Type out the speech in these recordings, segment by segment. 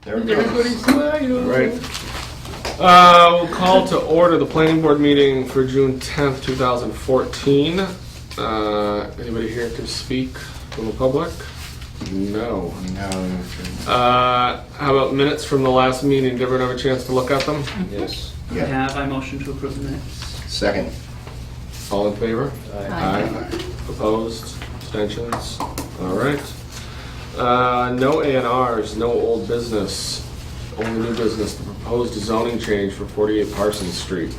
There we go. Everybody's smiling. Right. We'll call to order the planning board meeting for June 10th, 2014. Anybody here to speak from the public? No. No. How about minutes from the last meeting? Did everyone have a chance to look at them? Yes. I Yeah. have. I motion to approve the minutes. Second. All in favor? Aye. Opposed? Abstentions? All right. No A&Rs, no old business, only new business. The proposed zoning change for 48 Parsons Street.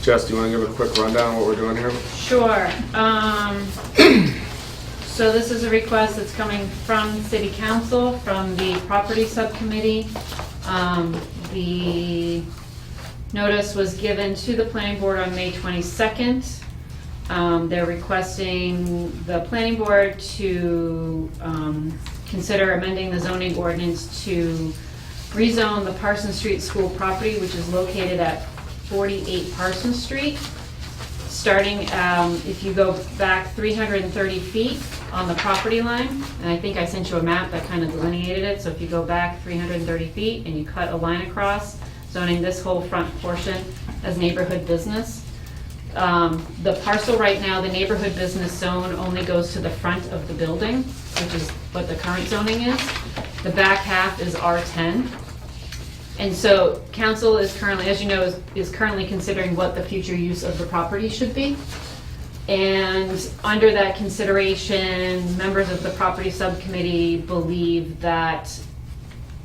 Jess, do you want to give a quick rundown of what we're doing here? Sure. So this is a request that's coming from City Council, from the Property Subcommittee. The notice was given to the Planning Board on May 22nd. They're requesting the Planning Board to consider amending the zoning ordinance to rezone the Parsons Street School property, which is located at 48 Parsons Street. Starting, if you go back 330 feet on the property line, and I think I sent you a map that kind of delineated it, so if you go back 330 feet and you cut a line across, zoning this whole front portion as neighborhood business. The parcel right now, the neighborhood business zone only goes to the front of the building, which is what the current zoning is. The back half is R10. And so council is currently, as you know, is currently considering what the future use of the property should be. And under that consideration, members of the property subcommittee believe that,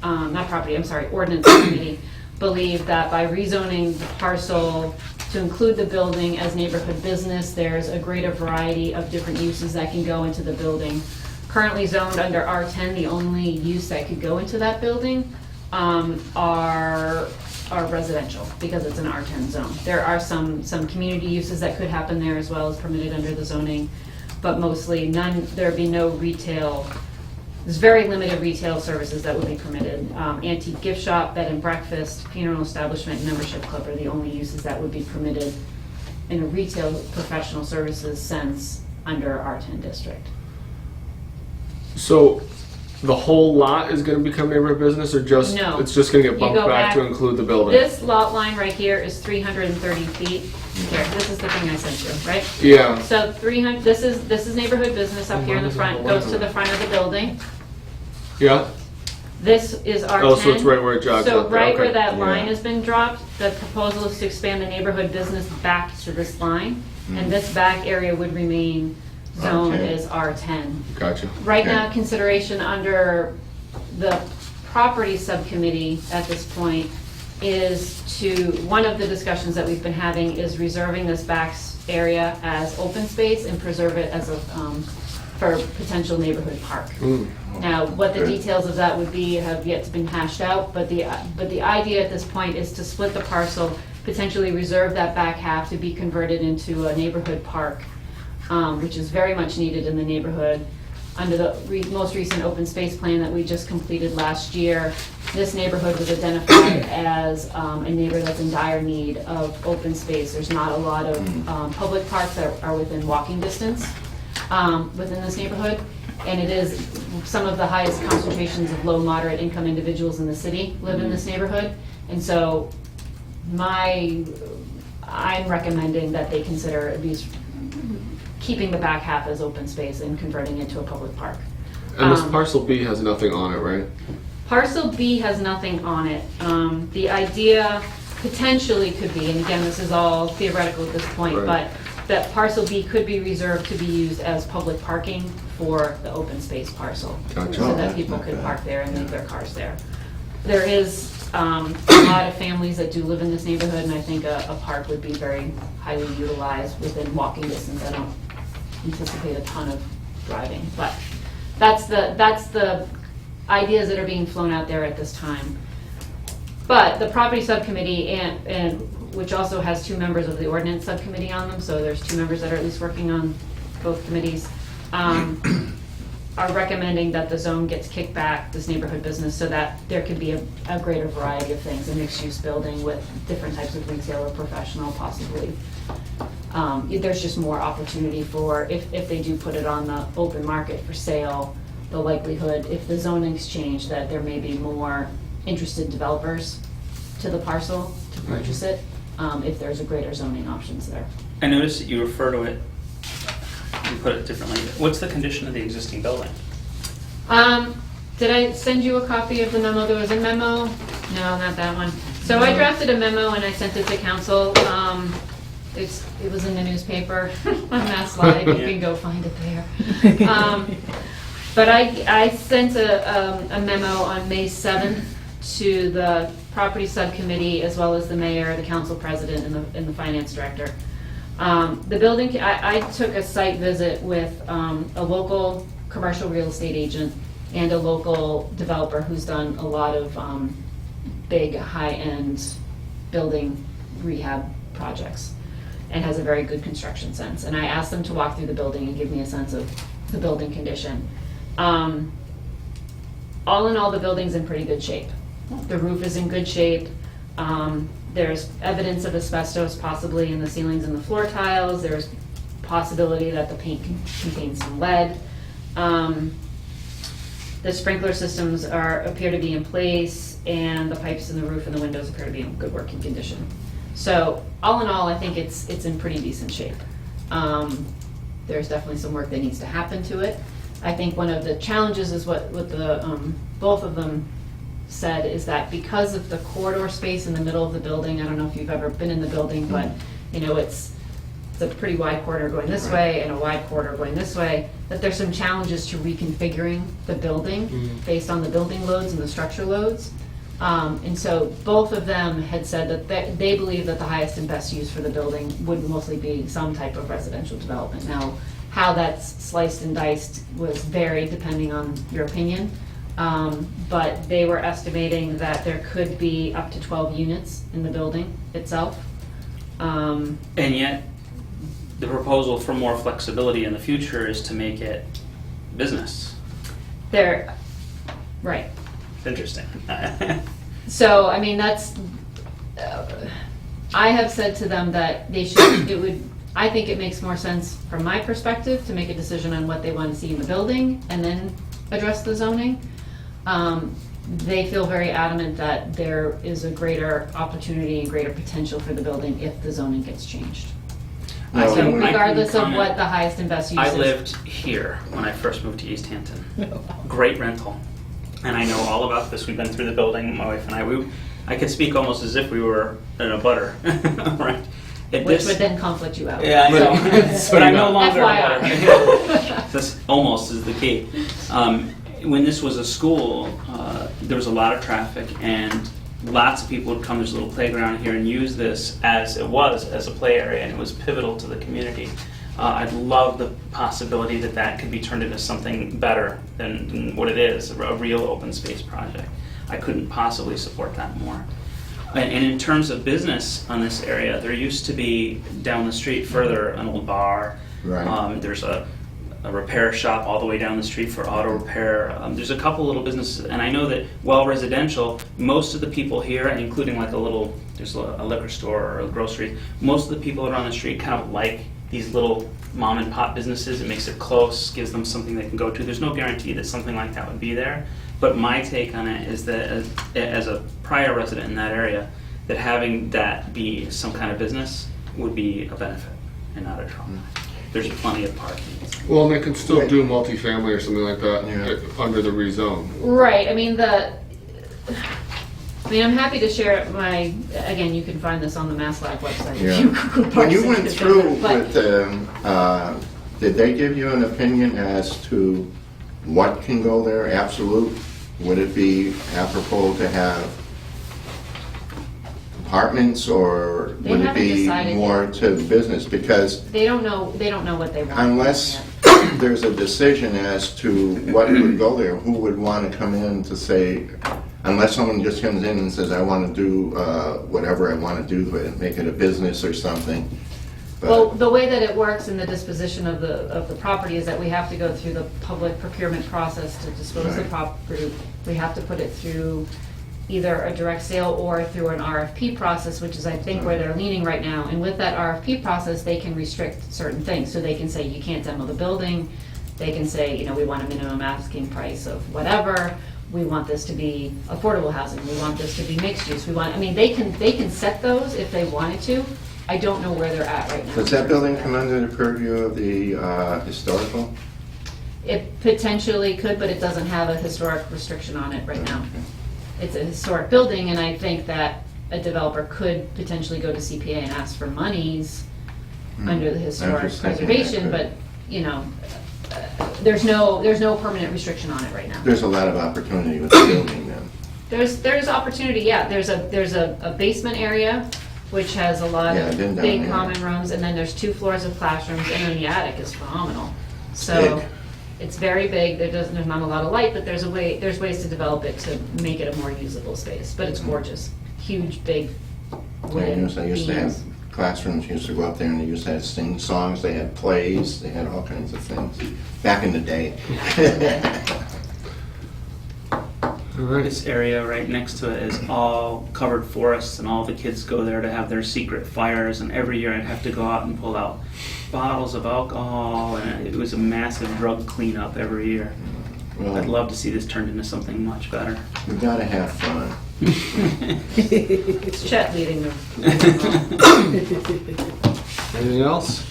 ordinance committee believe that by rezoning the parcel to include the building as neighborhood business, there's a greater variety of different uses that can go into the building. Currently zoned under R10, the only use that could go into that building are residential, because it's an R10 zone. There are some community uses that could happen there as well as permitted under the zoning, but mostly none. There'd be no retail. There's very limited retail services that would be permitted. Antique gift shop, bed and breakfast, funeral establishment, membership club are the only uses that would be permitted in a retail professional services sense under R10 district. So the whole lot is going to become neighborhood business, or just No. it's just going to get You bumped go back to back- include the building? This lot line right here is 330 feet. Here, this is the thing I sent you, right? Yeah. So 300. This is neighborhood business up here in the front. Goes to the front of the building. Yeah. This is R10. Oh, so it's right where it jogs So up there. right Okay. where that line Yeah. has been dropped, the proposal is to expand the neighborhood business back to this line, and this back area would remain zoned Okay. as R10. Gotcha. Right Okay. now, consideration under the property subcommittee at this point is one of the discussions that we've been having is reserving this back area as open space and preserve it as for potential neighborhood park. Now, what the Good. details of that would be have yet to been hashed out, but the idea at this point is to split the parcel, potentially reserve that back half to be converted into a neighborhood park, which is very much needed in the neighborhood. Under the most recent open space plan that we just completed last year, this neighborhood was identified as a neighborhood that's in dire need of open space. There's not a lot of public parks that are within walking distance within this neighborhood, and it is some of the highest concentrations of low, moderate income individuals in the city live in this neighborhood. And so I'm recommending that they consider at least keeping the back half as open space and converting it to a public park. And this parcel B has nothing on it, right? Parcel B has nothing on it. The idea potentially could be, and again, this is all theoretical at this point, Right. but that parcel B could be reserved to be used as public parking for the open space parcel. Gotcha. So Oh, that that's people not could bad. park there and leave their cars there. There is a lot of families that do live in this neighborhood, and I think a park would be very highly utilized within walking distance. I don't anticipate a ton of driving, but that's the ideas that are being flown out there at this time. But the property subcommittee and which also has two members of the ordinance subcommittee on them, so there's two members that are at least working on both committees, are recommending that the zone gets kicked back, this neighborhood business, so that there could be a greater variety of things, a mixed-use building with different types of retail or professional possibly. There's just more opportunity for, if they do put it on the open market for sale, the likelihood, if the zoning's changed, that there may be more interested developers to the parcel to purchase it, if there's a greater zoning options there. I noticed that you refer to it, you put it differently. What's the condition of the existing building? Did I send you a copy of the memo? There was a memo, no, not that one. So I drafted a memo and I sent it to council. It was in the newspaper on Mass Live, you can go find it there. But I sent a memo on May 7th to the property subcommittee, as well as the mayor, the council president, and the finance director. The building, I took a site visit with a local commercial real estate agent and a local developer who's done a lot of big, high-end building rehab projects and has a very good construction sense. And I asked them to walk through the building and give me a sense of the building condition. All in all, the building's in pretty good shape. The roof is in good shape. There's evidence of asbestos possibly in the ceilings and the floor tiles. There's possibility that the paint contains some lead. The sprinkler systems appear to be in place, and the pipes in the roof and the windows appear to be in good working condition. So all in all, I think it's in pretty decent shape. There's definitely some work that needs to happen to it. I think one of the challenges is what the both of them said, is that because of the corridor space in the middle of the building, I don't know if you've ever been in the building, but you know, it's a pretty wide corridor going this way and a wide corridor going this way, that there's some challenges to reconfiguring the building based on the building loads and the structure loads. And so both of them had said that they believe that the highest and best use for the building would mostly be some type of residential development. Now, how that's sliced and diced was varied depending on your opinion. But they were estimating that there could be up to 12 units in the building itself. And yet, the proposal for more flexibility in the future is to make it business. Right. It's interesting. So, I mean, that's, I have said to them that they should, I think it makes more sense from my perspective to make a decision on what they want to see in the building and then address the zoning. They feel very adamant that there is a greater opportunity and greater potential for the building if the zoning gets changed. Well, So I can regardless of comment. what the highest and best use is. I lived here when I first moved to Easthampton. Great rental. And I know all about this. We've been through the building, my wife and I could speak almost as if we were in a butter, right? Which would then conflict you out. Yeah, I know. So But I'm no longer FYI. a butter. This almost is the key. When this was a school, there was a lot of traffic and lots of people would come. There's a little playground here and use this as a play area, and it was pivotal to the community. I'd love the possibility that could be turned into something better than what it is, a real open space project. I couldn't possibly support that more. And in terms of business on this area, there used to be down the street further an old bar. Right. There's a repair shop all the way down the street for auto repair. There's a couple little businesses, and I know that while residential, most of the people here, including like there's a liquor store or a grocery, most of the people around the street kind of like these little mom and pop businesses. It makes it close, gives them something they can go to. There's no guarantee that something like that would be there, but my take on it is that as a prior resident in that area, that having that be some kind of business would be a benefit and not a drawback. There's plenty of parking. Well, and they can still do multifamily or something like that Yeah. under the rezone. Right, I mean, I'm happy to share again, you can find this on the Mass Live website. If Yeah. you Google When you Parsons went District. through But- with them, did they give you an opinion as to what can go there, absolute? Would it be apropos to have apartments, or They would it haven't be decided more yet. to business? Because They don't know what they want. unless yet. there's a decision as to what would go there, who would want to come in to say, unless someone just comes in and says, I want to do whatever I want to do to it, make it a business or something. But- Well, the way that it works in the disposition of the property is that we have to go through the public procurement process to dispose the Right. property. We have to put it through either a direct sale or through an RFP process, which is, I think, where they're leaning right now. And with that RFP process, they can restrict certain things. So they can say, you can't demo the building, they can say, you know, we want a minimum asking price of whatever, we want this to be affordable housing, we want this to be mixed use, we want, I mean, they can set those if they wanted to. I don't know where they're at right now. Does that building come under the purview of the historical? It potentially could, but it doesn't have a historic restriction on it right now. It's a historic building, and I think that a developer could potentially go to CPA and ask for monies under the historic just thinking preservation, that but, you know, there's no permanent restriction on it right now. There's a lot of opportunity with the building then. There's opportunity, yeah, there's a basement area, which has a lot Yeah, of I've been down big there. common rooms, and then there's 2 floors of classrooms, and then the attic is phenomenal. So, Big. it's very big, there's not a lot of light, but there's ways to develop it to make it a more usable space, but it's gorgeous. Huge, big I wooden used to have beams. classrooms, used to go up there and they used to have sing songs, they had plays, they had all kinds of things, back in the day. All right. This area right next to it is all covered forests, and all the kids go there to have their secret fires, and every year I'd have to go out and pull out bottles of alcohol, and it was a massive drug cleanup every year. I'd Well, love to see this turned into something much better. we gotta have fun. It's Chet leading them. Anything else?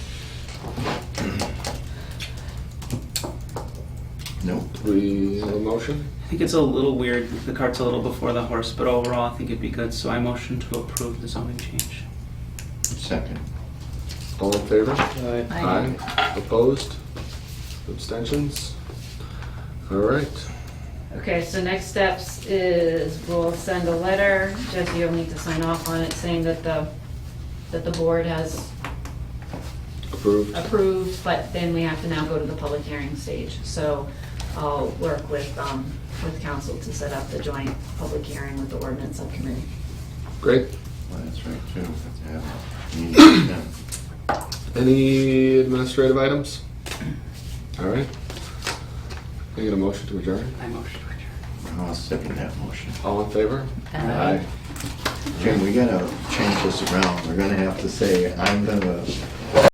Nope. Do we have a motion? I think it's a little weird, the cart's a little before the horse, but overall I think it'd be good, so I motion to approve the zoning change. Second. All in favor? Aye. Opposed? Abstentions? All right. Okay, so next steps is we'll send a letter, Jesse will need to sign off on it, saying that the board has Approved. approved, but then we have to now go to the public hearing stage. So I'll work with council to set up the joint public hearing with the ordinance subcommittee. Great. Well, that's right too. Have a meeting with them. Any administrative items? All right. Can I get a motion to adjourn? I motion to adjourn. I'll second that motion. All in favor? Jim, we gotta change this around. We're gonna have to say, I'm gonna